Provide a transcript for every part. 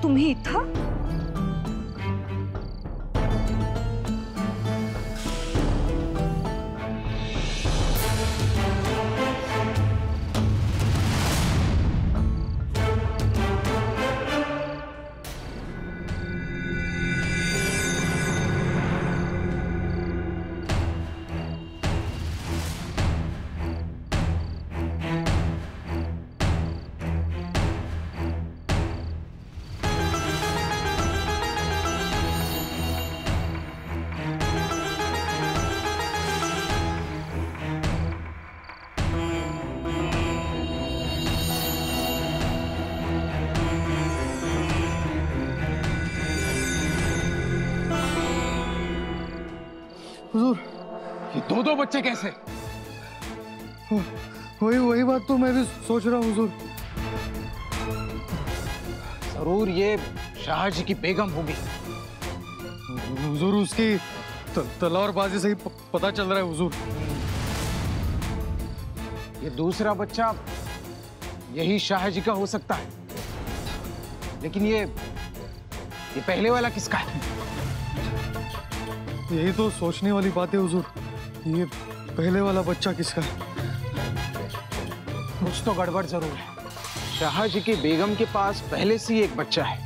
तुम्ही इथं? हुजूर, ये दो बच्चे कैसे? वही बात तो मैं भी सोच रहा हूँ हुजूर। जरूर ये शाहजी की बेगम होगी। हुजूर, उसकी तलवारबाजी से ही पता चल रहा है हुजूर। ये दूसरा बच्चा यही शाहजी का हो सकता है, लेकिन ये पहले वाला किसका है? यही तो सोचने वाली बात है हुजूर, ये पहले वाला बच्चा किसका है? कुछ तो गड़बड़ जरूर है। शाहजी की बेगम के पास पहले से ही एक बच्चा है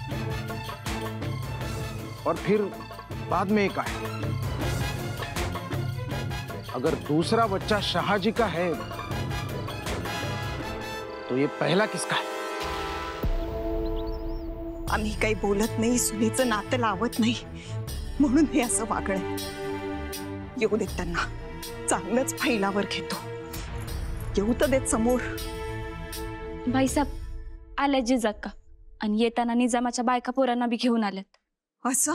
और फिर बाद में एक आया। अगर दूसरा बच्चा शाहजी का है तो ये पहला किसका है? आम्ही काही बोलत नाही, सुनेचं नातं लावत नाही म्हणून हे असं वागणं। येऊ देत त्यांना, चांगलंच फैलावर घेतो। येऊ तर देत समोर। भाईसाहेब आले जिजाक्का आणि येताना निजामाच्या बायका पोरांना बी घेऊन आलेत। असं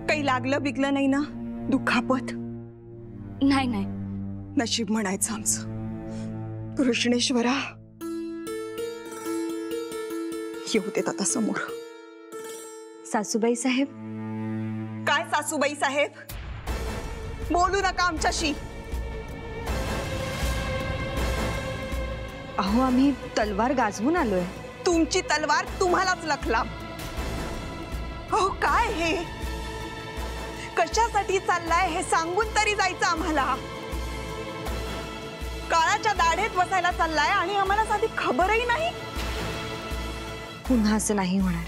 काही लागलं बिगलं नाही ना? दुखापत नाही नाही, नशीब म्हणायचं आमचं। कृष्णेश्वरा, येऊ देत आता समोर। सासूबाई साहेब। काय सासूबाई साहेब? बोलू नका आमच्याशी। अहो आम्ही तलवार गाजवून आलोय। तुमची तलवार तुम्हालाच लखला। अहो काय हे? कशासाठी चाललाय हे सांगून तरी जायचं आम्हाला। काळाच्या दाढेत बसायला चाललाय आणि आम्हाला साधी खबरही नाही। पुन्हा असं नाही होणार।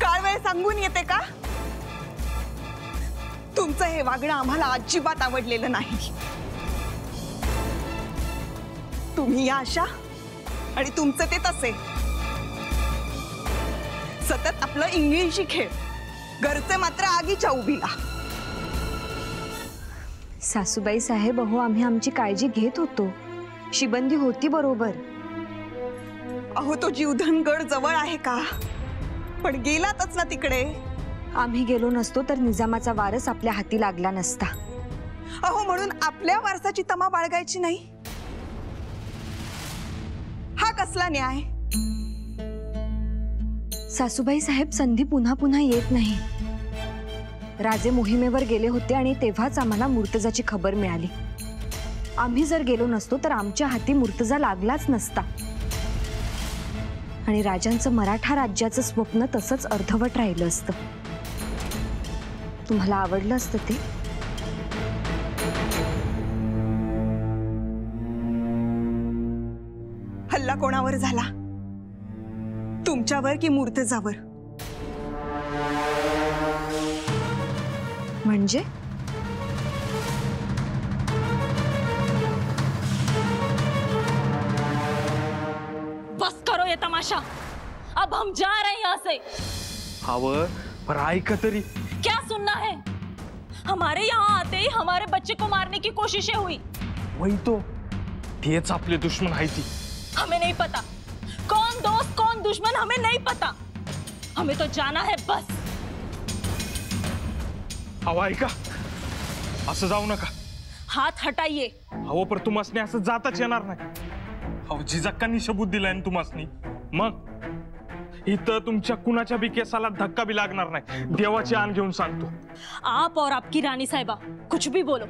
काळ वेळ सांगून येते का? तुमचं हे वागणं आम्हाला अजिबात आवडलेलं नाही। तुम्ही या अशा आणि तुमचं ते तसे। सतत आपलं इंग्लिशी खेळ, घरचे मात्र आगीच्या उभीला। सासूबाई साहेब, अहो आम्ही आमची काळजी घेत होतो, शिबंदी होती बरोबर। अहो तो जीवधनगड जवळ आहे का? पण गेलातच ना तिकडे। आम्ही गेलो नसतो तर निजामाचा वारस आपल्या हाती लागला नसता। अहो म्हणून आपल्या वारसाची तमा बाळगायची नाही? हा कसला न्याय? सासूबाई साहेब, संधी पुन्हा पुन्हा येत नाही। राजे मोहिमेवर गेले होते आणि तेव्हाच आम्हाला मुर्तजाची खबर मिळाली। आम्ही जर गेलो नसतो तर आमच्या हाती मुर्तजा लागलाच नसता आणि राजांचं मराठा राज्याचं स्वप्न तसंच अर्धवट राहिलं असतं। तुम्हाला आवडलं असतं ते? हल्ला कोणावर झाला? तुमच्यावर की मुर्तजावर? म्हणजे बस करो ये तमाशा, अब हम जा रहे हैं यहाँ से। हावर पर ऐका तरी। क्या सुनना है? हमारे यहाँ आते ही हमारे बच्चे को मारने की कोशिशें हुई। वही तो, तेच आपले दुश्मन आहे ती। हमें नहीं पता कौन दोस्त कौन दुश्मन, हमें नहीं पता। हमें तो जाना है बस। अहो ऐका, असं जाऊ नका। हाथ हटाइए। अहो पर तुमासनी असं जाताच येणार नाही। अहो जिजाक्कांनी सबूत दिलाय ना तुमासनी, मग इथं तुमच्या कुणाच्या बी केसाला धक्का भी लागणार नाही, देवाची आण घेऊन सांगतो। आप और आपकी रानी साहिबा कुछ भी बोलो,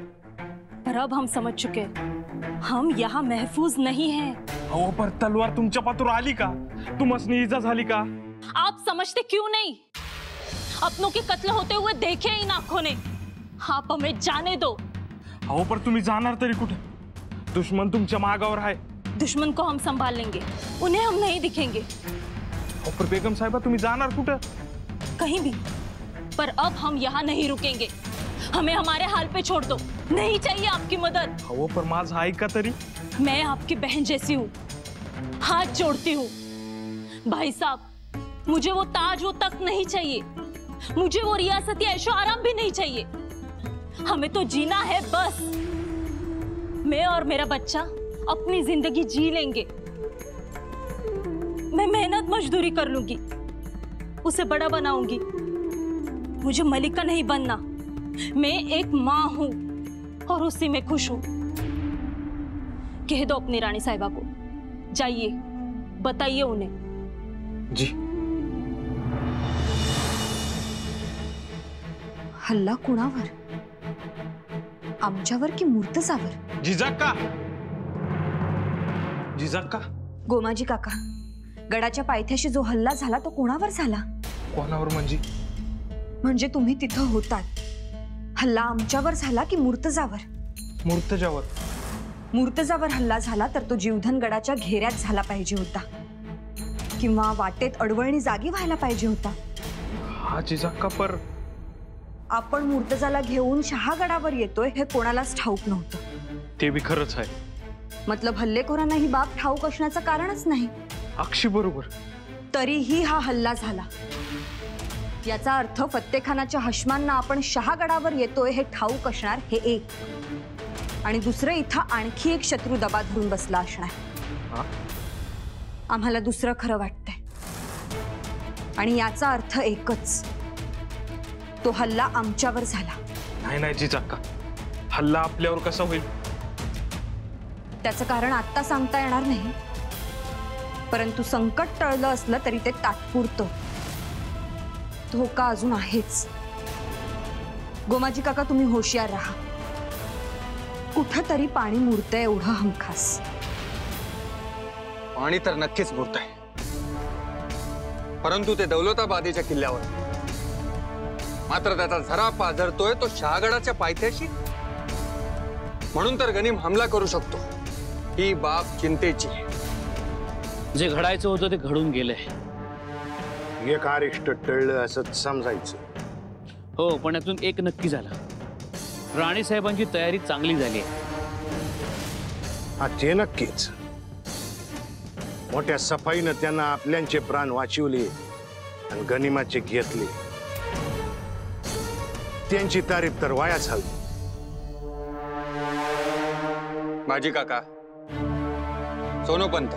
पर अब हम समझ चुके हैं हम यहाँ महफूज नहीं हैं। अहो पर तलवार तुमच्या पातूर आली का? तुमासनी इजा झाली का? आप समझते क्यों नहीं? अपनों के कत्ल होते हुए देखे इन आंखों ने। आप हमें जाने दो। अहो पर तुम्ही जाणार तरी कुठे? दुश्मन तुमच्या मागावर आहे। दुश्मन को हम संभाल लेंगे, उन्हें हम नहीं दिखेंगे। अहो पर बेगम साहिबा तुम्ही जाणार कुठे? कहीं भी, पर अब हम यहाँ नहीं रुकेंगे। हमें हमारे हाल पे छोड़ दो, नहीं चाहिए आपकी मदद। अहो पर माझं ऐका तरी। मैं आपकी बहन जैसी हूँ, हाथ जोड़ती हूँ। भाई साहब, मुझे वो ताज वो तख्त नहीं चाहिए, मुझे वो रियासती ऐशो आराम भी नहीं चाहिए। हमें तो जीना है बस। मैं और मेरा बच्चा अपनी जिंदगी जी लेंगे। मैं मेहनत मजदूरी कर लूंगी, उसे बड़ा बनाऊंगी। मुझे मलिका नहीं बनना, मैं एक माँ हूं और उसी में खुश हूं। कह दो अपनी रानी साहिबा को, जाइए बताइए उन्हें। जी। हल्ला कुणावर? आमच्यावर की मुर्तजावर? जिजाक्का, जिजाक्का, गोमाजी काका, गडाच्या पायथ्याशी जो हल्ला झाला तो कोणावर झाला? कोणावर म्हणजे? म्हणजे तुम्ही तिथं होतात, हल्ला आमच्यावर झाला की मुर्तजावर? मूर्तजावर. मुर्तजावर हल्ला झाला तर तो जीवधन गडाच्या घेऱ्यात झाला पाहिजे होता, किंवा वाटेत अडवळणी जागी व्हायला पाहिजे होता। हा जिजाक्का, पर आपण मुर्तजाला घेऊन शहागडावर येतोय हे कोणालाच ठाऊक नव्हतं। ते बी खरंच आहे। मतलब हल्लेखोरांना ही बाब ठाऊक असण्याचं कारणच नाही। अक्षी बरोबर। तरीही हा हल्ला झाला, याचा अर्थ फत्तेखानाच्या हशमांना आपण शहागडावर येतोय हे ठाऊक असणार, हे एक। आणि दुसरं, इथं आणखी एक शत्रू दबा धरून बसला असणार। आम्हाला दुसरं खरं वाटतंय, आणि याचा अर्थ एकच, तो हल्ला आमच्यावर झाला। नाही नाही जिजाक्का, हल्ला आपल्यावर कसा होईल? त्याचं कारण आत्ता सांगता येणार नाही, परंतु संकट टळलं असलं तरी ते तात्पुरतं। धोका अजून आहेच। गोमाजी काका, तुम्ही होशियार राहा। कुठंतरी पाणी मुरतंय एवढं हमखास। पाणी तर नक्कीच मुरतंय, परंतु ते दौलताबादीच्या किल्ल्यावर। मात्र त्याचा झरा पाझरतोय तो शहागडाच्या पायथ्याशी, म्हणून तर गनिम हमला करू शकतो। ही बाब चिंतेची आहे। जे घडायचं होतं ते घडून गेलंय। एक अरिष्ट टळलं असंच समजायचं। हो, पण यातून एक नक्की झालं, राणी साहेबांची तयारी चांगली झाली आहे। हा ते नक्कीच। मोठ्या सफाईनं त्यांना आपल्यांचे प्राण वाचवले आणि गनिमाचे घेतले। त्यांची तारीफ तर वाया झाली। माजी काका, सोनोपंत,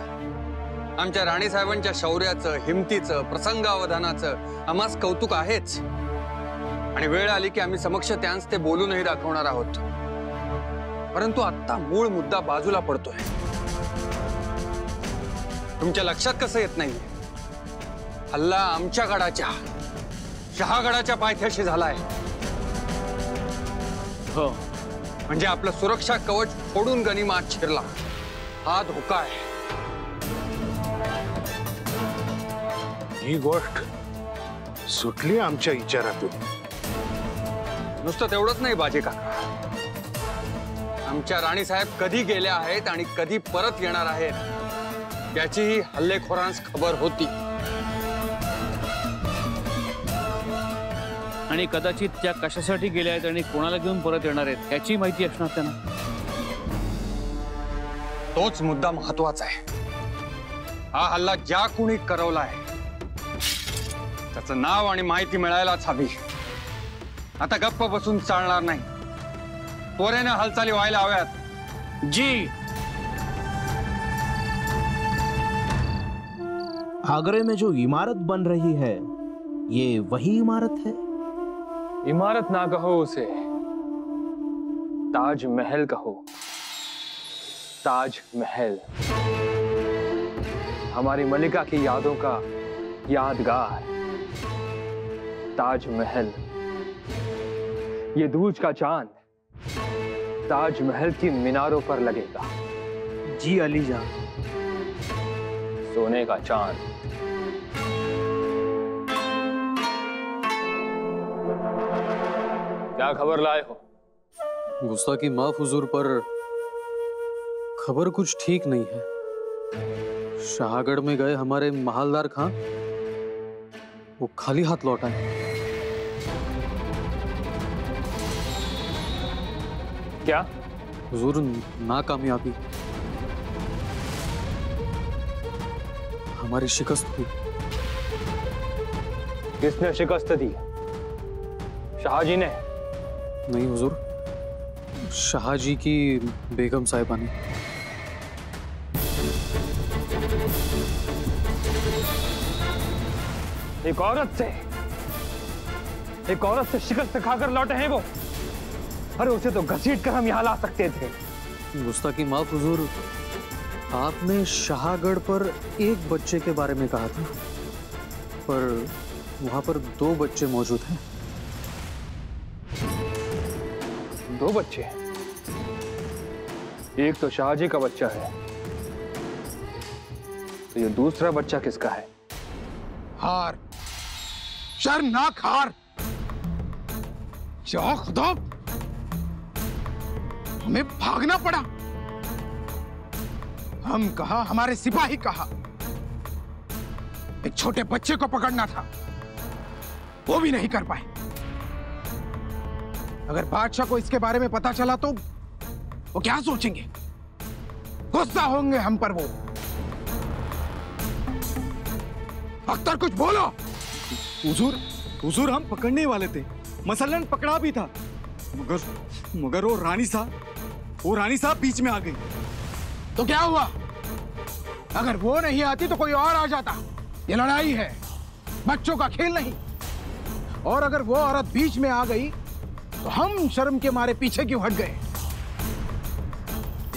आमच्या राणी साहेबांच्या शौर्याचं, हिमतीचं, प्रसंगावधानाचं आम्हास कौतुक आहेच, आणि वेळ आली की आम्ही समक्ष त्यांस ते बोलूनही दाखवणार आहोत। परंतु आता मूळ मुद्दा बाजूला पडतोय। तुमच्या लक्षात कसं येत नाही? हल्ला आमच्या गडाच्या, शहागडाच्या पायथ्याशी झालाय। हो, म्हणजे आपलं सुरक्षा कवच फोडून गनिमात शिरला, हा धोका आहे। ही गोष्ट सुटली आमच्या विचारातून। नुसतं तेवढंच नाही बाजी काका, आमच्या राणी साहेब कधी गेल्या आहेत आणि कधी परत येणार आहेत याचीही हल्लेखोरांस खबर होती। आणि कदाचित त्या कशासाठी गेल्या आहेत आणि कोणाला घेऊन परत येणार आहेत याची माहिती असणार त्यांना। तोच मुद्दा महत्वाचा आहे। हा हल्ला ज्या कुणी करवलाय त्याचं नाव आणि माहिती मिळायलाच हवी। आता गप्प बसून चालणार नाही, त्वरेने हालचाली व्हायला हव्यात। जी। आगरे में जो इमारत बन रही है, ये वही इमारत है? इमारत ना कहो उसे, ताजमहल कहो। ताजमहल हमारी मलिका की यादों का यादगार। ताजमहल, ये दूज का चांद ताजमहल की मीनारों पर लगेगा। जी अली जान। सोने का चांद क्या खबर लाए हो? गुस्ताखी माफ हुजूर, पर खबर कुछ ठीक नहीं है। शाहगढ़ में गए हमारे महालदार खां वो खाली हाथ लौट आए। क्या? हुजूर, नाकामयाबी, हमारी शिकस्त हुई। किसने शिकस्त दी? शाहजी ने? नहीं हुजूर, शाहजी की बेगम साहिबा ने। एक औरत से शिकस्त खाकर लौटे हैं वो। अरे उसे तो घसीट कर हम यहाँ ला सकते थे। गुस्ताखी माफ हुजूर, आपने शाहगढ़ पर एक बच्चे के बारे में कहा था, पर वहां पर 2 बच्चे मौजूद हैं। 2 बच्चे? एक तो शाहजी का बच्चा है, तो ये दूसरा बच्चा किसका है? हार, शर्मनाक हार। जा खुदा, हमें भागना पड़ा। हम कहा, हमारे सिपाही कहा, एक छोटे बच्चे को पकड़ना था, वो भी नहीं कर पाए। अगर बादशाह को इसके बारे में पता चला तो वो क्या सोचेंगे? गुस्सा होंगे हम पर वो। अख्तर, कुछ बोलो। हुजूर, हम पकड़ने वाले थे, मसलन पकड़ा भी था, मगर वो रानी साहब बीच में आ गई। तो क्या हुआ? अगर वो नहीं आती तो कोई और आ जाता। ये लड़ाई है, बच्चों का खेल नहीं। और अगर वो औरत बीच में आ गई तो हम शर्म के मारे पीछे क्यों हट गए?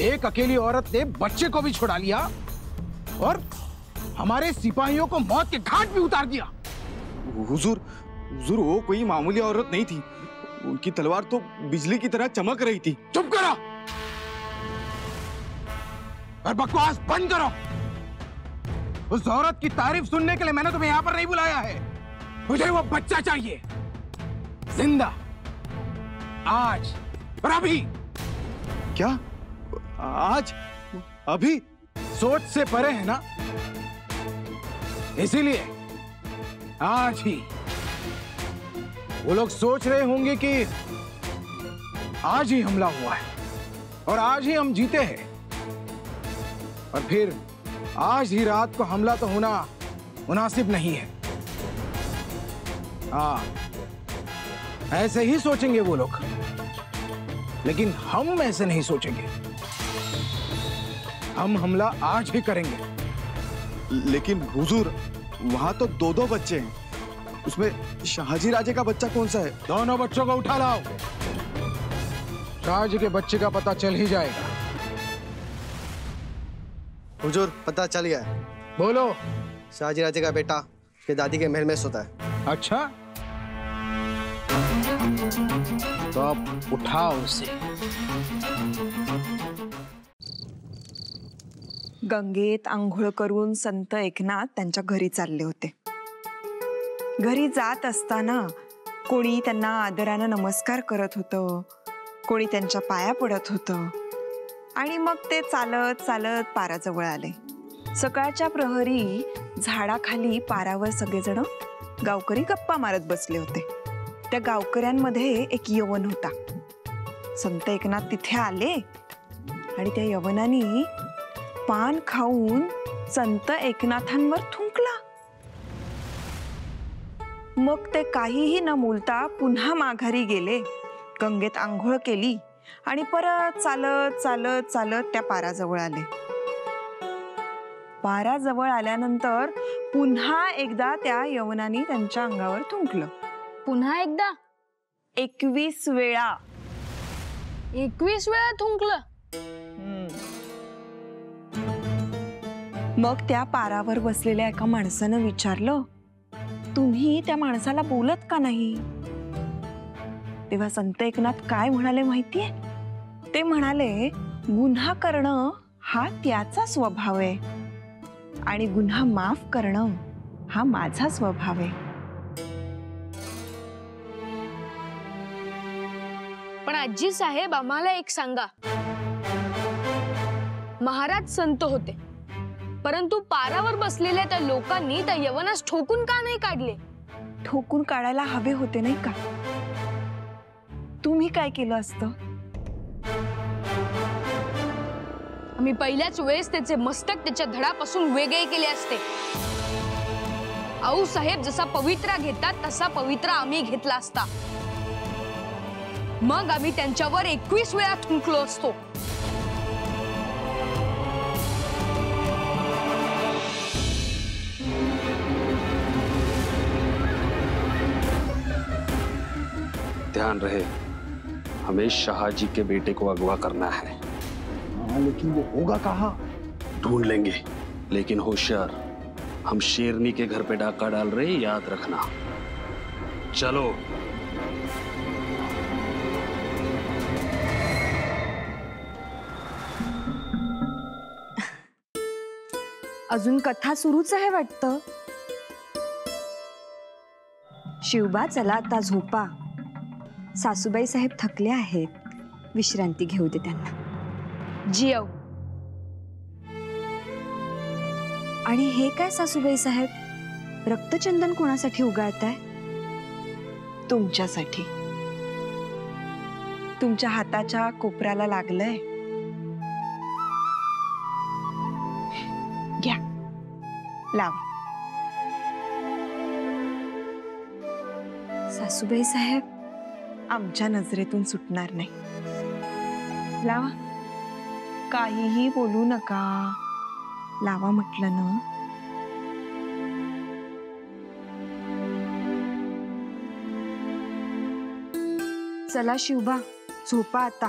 एक अकेली औरत ने बच्चे को भी छुड़ा लिया और हमारे सिपाहियों को मौत के घाट भी उतार दिया। हुजूर, वो कोई मामूली औरत नहीं थी। उनकी तलवार तो बिजली की तरह चमक रही थी। चुप करो और बकवास बंद करो। उस औरत की तारीफ सुनने के लिए मैंने तुम्हें यहां पर नहीं बुलाया है। मुझे वो बच्चा चाहिए, जिंदा, आज और अभी। क्या? आज? अभी? सोच से परे है ना, इसीलिए आज ही। वो लोग सोच रहे होंगे कि आज ही हमला हुआ है और आज ही हम जीते हैं, और फिर आज ही रात को हमला तो होना मुनासिब नहीं है। हाँ, ऐसे ही सोचेंगे वो लोग, लेकिन हम ऐसे नहीं सोचेंगे। हम हमला आज ही करेंगे। लेकिन हुजूर, वहां तो 2 बच्चे हैं, उसमें शाहजी राजे का बच्चा कौन सा है? दोनों बच्चों को उठा लाओ। शाहजी के बच्चे का पता चल ही जाएगा। हुजूर, पता चल गया है। बोलो। शाहजी राजे का बेटा के दादी के महल में सोता है। अच्छा, तो आप उठाओ उसे। गंगेत आंघोळ करून संत एकनाथ त्यांच्या घरी चालले होते। घरी जात असताना कोणी त्यांना आदरानं नमस्कार करत होतं, कोणी त्यांच्या पाया पडत होतं, आणि मग ते चालत चालत पाराजवळ आले। सकाळच्या प्रहरी झाडाखाली पारावर सगळेजण गावकरी गप्पा मारत बसले होते। त्या गावकऱ्यांमध्ये एक यवन होता। संत एकनाथ तिथे आले आणि त्या यवनानी पान खाऊन संत एकनाथांवर थुंकला। मग ते काहीही न बोलता पुन्हा माघारी गेले, गंगेत आंघोळ केली आणि परत चालत चालत चालत त्या पाराजवळ आले। पाराजवळ आल्यानंतर पुन्हा एकदा त्या यवनानी त्यांच्या अंगावर थुंकलं। पुन्हा एकदा? 21 वेळा। 21 वेळा थुंकलं? मग त्या पारावर बसलेल्या एका माणसानं विचारलं, तुम्ही त्या माणसाला बोलत का नाही? तेव्हा संत एकनाथ काय म्हणाले माहितीये? ते म्हणाले, गुन्हा करणं हा त्याचा स्वभाव आहे आणि गुन्हा माफ करणं हा माझा स्वभाव आहे। आजी साहेब आम्हाला एक सांगा, महाराज संत होते, परंतु पारावर बसलेल्या त्या लोकांनी त्या यवनास ठोकून का नाही काढले? ठोकून काढायला हवे होते नाही का? तुम्ही काय केलं असतं? आम्ही पहिल्याच वेळेस त्याचे मस्तक त्याच्या धडापासून वेगळे केले असते. आऊ साहेब जसा पवित्रा घेतात तसा पवित्रा आम्ही घेतला असता. मग आम्ही त्यांच्यावर 21 वेळा थुंकलो असतो. ध्यान रहे, हमें शाहजी के बेटे को अगवा करना है। लेकिन वो होगा कहाँ? ढूंढ लेंगे, लेकिन होशियार, हम शेरनी के घर पे डाका डाल रहे, याद रखना। चलो। अजून कथा सुरूच आहे वाटतं. शिवबा चला आता झोपा. सासूबाई साहेब थकले आहेत, विश्रांती घेऊ दे त्यांना. जियव. आणि हे काय सासूबाई साहेब, रक्तचंदन कोणासाठी उगाळताय? तुमच्यासाठी. तुमच्या हाताच्या कोपऱ्याला लागलंय. घ्या, लावा. सासूबाई साहेब आमच्या नजरेतून सुटणार नाही. लावा. काहीही बोलू नका. लावा म्हटलं ना. चला शिवबा, झोपा आता.